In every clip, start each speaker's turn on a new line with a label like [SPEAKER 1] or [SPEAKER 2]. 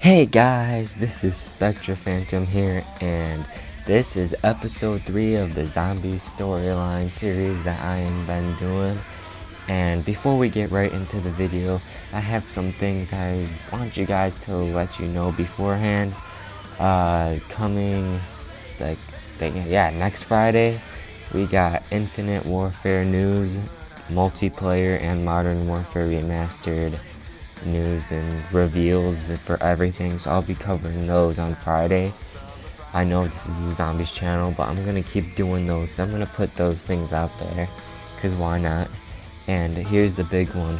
[SPEAKER 1] Hey guys, this is Spectra Phantom here, and this is episode 3 of the zombie storyline series that I have been doing. And before we get right into the video, I have some things I want you guys to let you know beforehand. Coming next Friday, we got Infinite Warfare news, multiplayer, and Modern Warfare Remastered news and reveals for everything, so I'll be covering those on Friday. I know this is a zombies channel, but I'm gonna keep doing those, so I'm gonna put those things out there because why not. And here's the big one.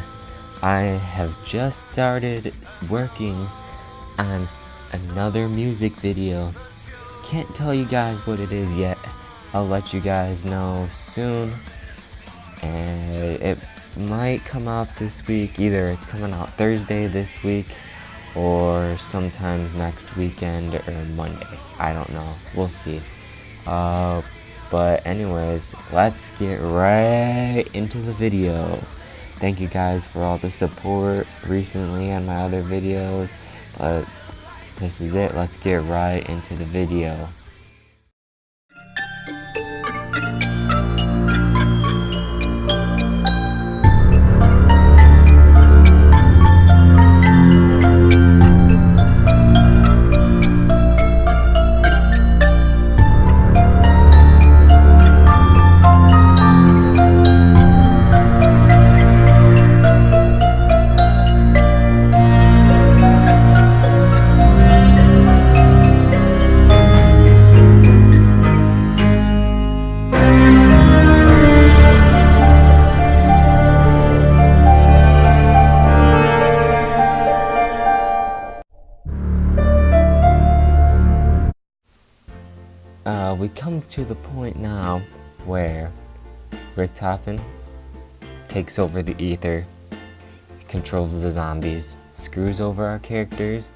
[SPEAKER 1] I have just started working on another music video. Can't tell you guys what it is yet. I'll let you guys know soon, and it might come out this week. Either it's coming out Thursday this week or sometimes next weekend or Monday. I don't know. We'll see. But anyways, let's get right into the video. Thank you guys for all the support recently on my other videos, but this is it. Let's get right into the video. We come to the point now where Richtofen takes over the ether, controls the zombies, screws over our characters,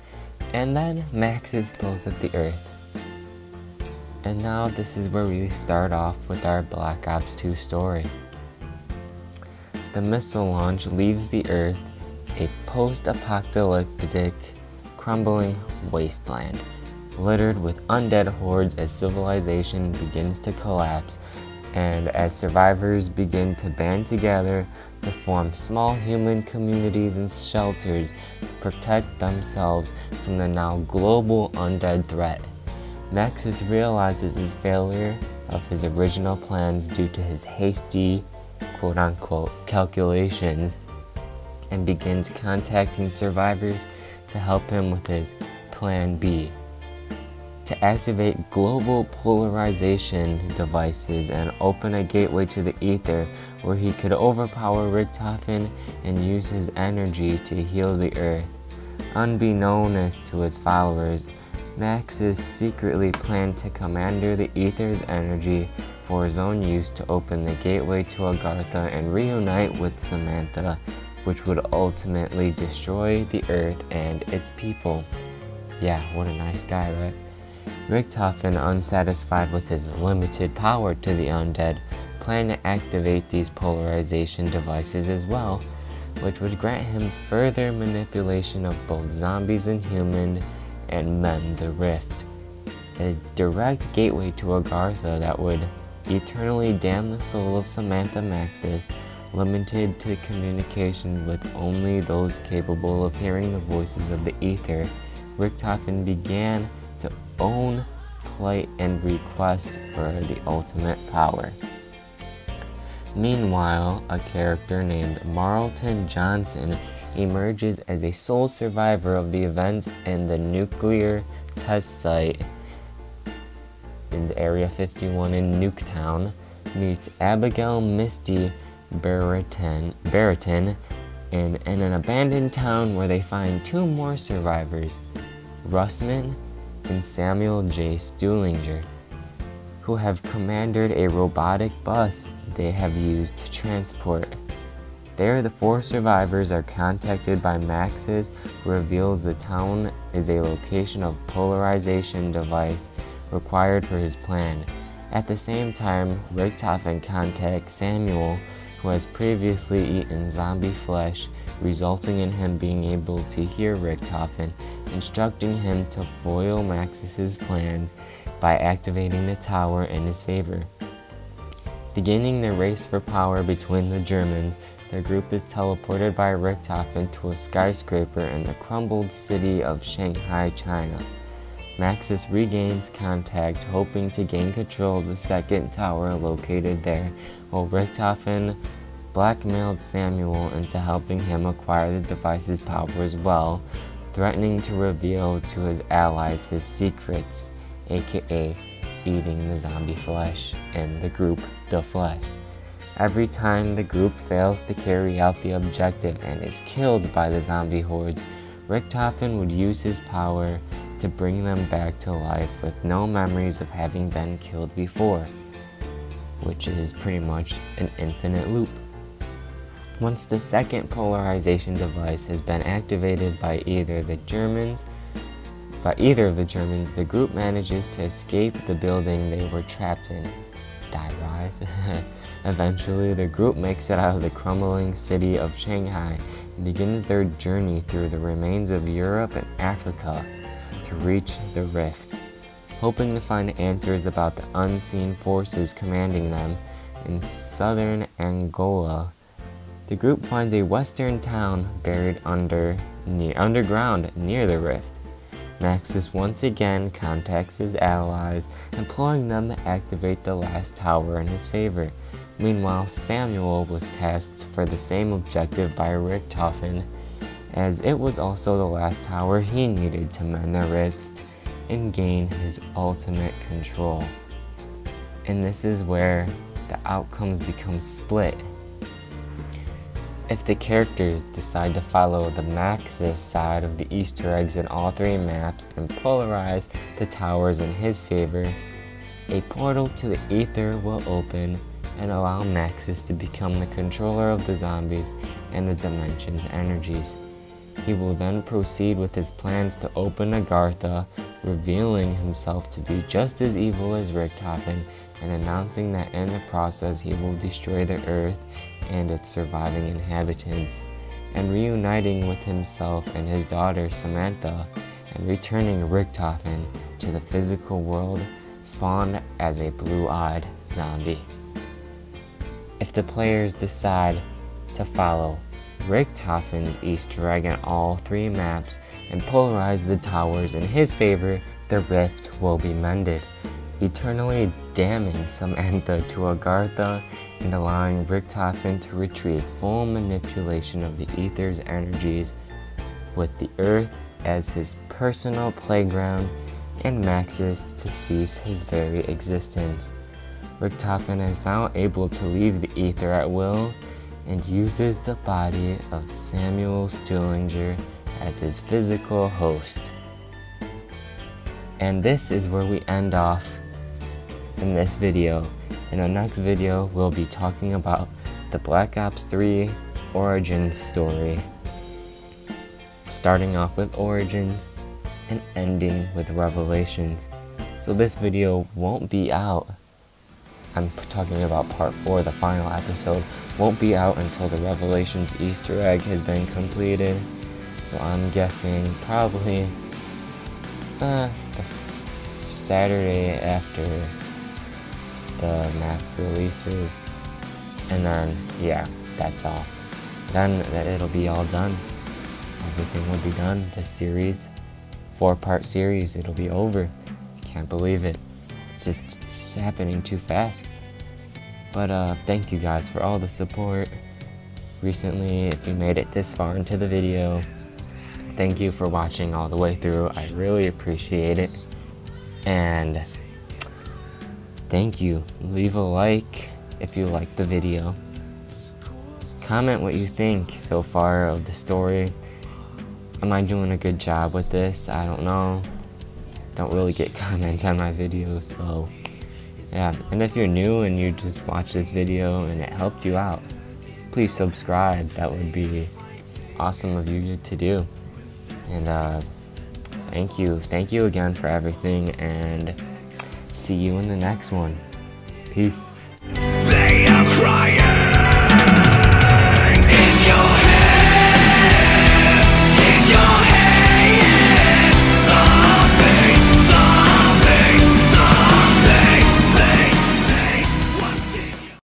[SPEAKER 1] and then Maxis blows up the earth. And now this is where we start off with our Black Ops 2 story. The missile launch leaves the earth a post-apocalyptic, crumbling wasteland, littered with undead hordes as civilization begins to collapse and as survivors begin to band together to form small human communities and shelters to protect themselves from the now global undead threat. Maxis realizes his failure of his original plans due to his hasty, quote-unquote, calculations, and begins contacting survivors to help him with his Plan B, to activate global polarization devices and open a gateway to the ether where he could overpower Richtofen and use his energy to heal the earth. Unbeknownst to his followers, Maxis secretly planned to commander the ether's energy for his own use to open the gateway to Agartha and reunite with Samantha, which would ultimately destroy the earth and its people. Yeah, what a nice guy, right? Richtofen, unsatisfied with his limited power to the undead, planned to activate these polarization devices as well, which would grant him further manipulation of both zombies and humans and mend the rift. A direct gateway to Agartha that would eternally damn the soul of Samantha Maxis, limited to communication with only those capable of hearing the voices of the ether. Richtofen began to own, play, and request for the ultimate power. Meanwhile, a character named Marlton Johnson emerges as a sole survivor of the events in the nuclear test site in Area 51 in Nuketown, meets Abigail Misty Barrington in an abandoned town where they find two more survivors, Russman and Samuel J. Stuhlinger, who have commandeered a robotic bus they have used to transport. There, the four survivors are contacted by Maxis, who reveals the town is a location of polarization device required for his plan. At the same time, Richtofen contacts Samuel, who has previously eaten zombie flesh resulting in him being able to hear Richtofen, instructing him to foil Maxis's plans by activating the tower in his favor. Beginning the race for power between the Germans, the group is teleported by Richtofen to a skyscraper in the crumbled city of Shanghai, China. Maxis regains contact, hoping to gain control of the second tower located there, while Richtofen blackmailed Samuel into helping him acquire the device's power as well, threatening to reveal to his allies his secrets, aka eating the zombie flesh in the group The Flesh. Every time the group fails to carry out the objective and is killed by the zombie hordes, Richtofen would use his power to bring them back to life with no memories of having been killed before, which is pretty much an infinite loop. Once the second polarization device has been activated by either of the Germans, the group manages to escape the building they were trapped in. Die rise. Eventually, the group makes it out of the crumbling city of Shanghai and begins their journey through the remains of Europe and Africa to reach the Rift. Hoping to find answers about the unseen forces commanding them in southern Angola, the group finds a western town buried underground near the Rift. Maxis once again contacts his allies, imploring them to activate the last tower in his favor. Meanwhile, Samuel was tasked for the same objective by Richtofen, as it was also the last tower he needed to mend the Rift and gain his ultimate control. And this is where the outcomes become split. If the characters decide to follow the Maxis side of the Easter eggs in all three maps and polarize the towers in his favor, a portal to the Aether will open and allow Maxis to become the controller of the zombies and the Dimension's energies. He will then proceed with his plans to open Agartha, revealing himself to be just as evil as Richtofen and announcing that in the process he will destroy the Earth and its surviving inhabitants, and reuniting with himself and his daughter Samantha, and returning Richtofen to the physical world, spawned as a blue-eyed zombie. If the players decide to follow Richtofen's Easter egg in all three maps and polarize the towers in his favor, the rift will be mended, eternally damning Samantha to Agartha and allowing Richtofen to retrieve full manipulation of the Aether's energies, with the Earth as his personal playground and Maxis to cease his very existence. Richtofen is now able to leave the Aether at will and uses the body of Samuel Stuhlinger as his physical host. And this is where we end off in this video. In the next video, we'll be talking about the Black Ops 3 Origins story, starting off with Origins and ending with Revelations. So this video won't be out, I'm talking about part 4, the final episode, won't be out until the Revelations Easter egg has been completed. So I'm guessing probably the Saturday after the map releases, and then yeah, that's all. Then it'll be all done. Everything will be done. The series, 4-part series, it'll be over. Can't believe it. It's just happening too fast. But thank you guys for all the support recently. If you made it this far into the video, thank you for watching all the way through. I really appreciate it. And thank you. Leave a like if you liked the video. Comment what you think so far of the story. Am I doing a good job with this? I don't know. Don't really get comments on my videos, so yeah. And if you're new and you just watched this video and it helped you out, please subscribe. That would be awesome of you to do. And thank you again for everything, and see you in the next one. Peace.
[SPEAKER 2] They are crying.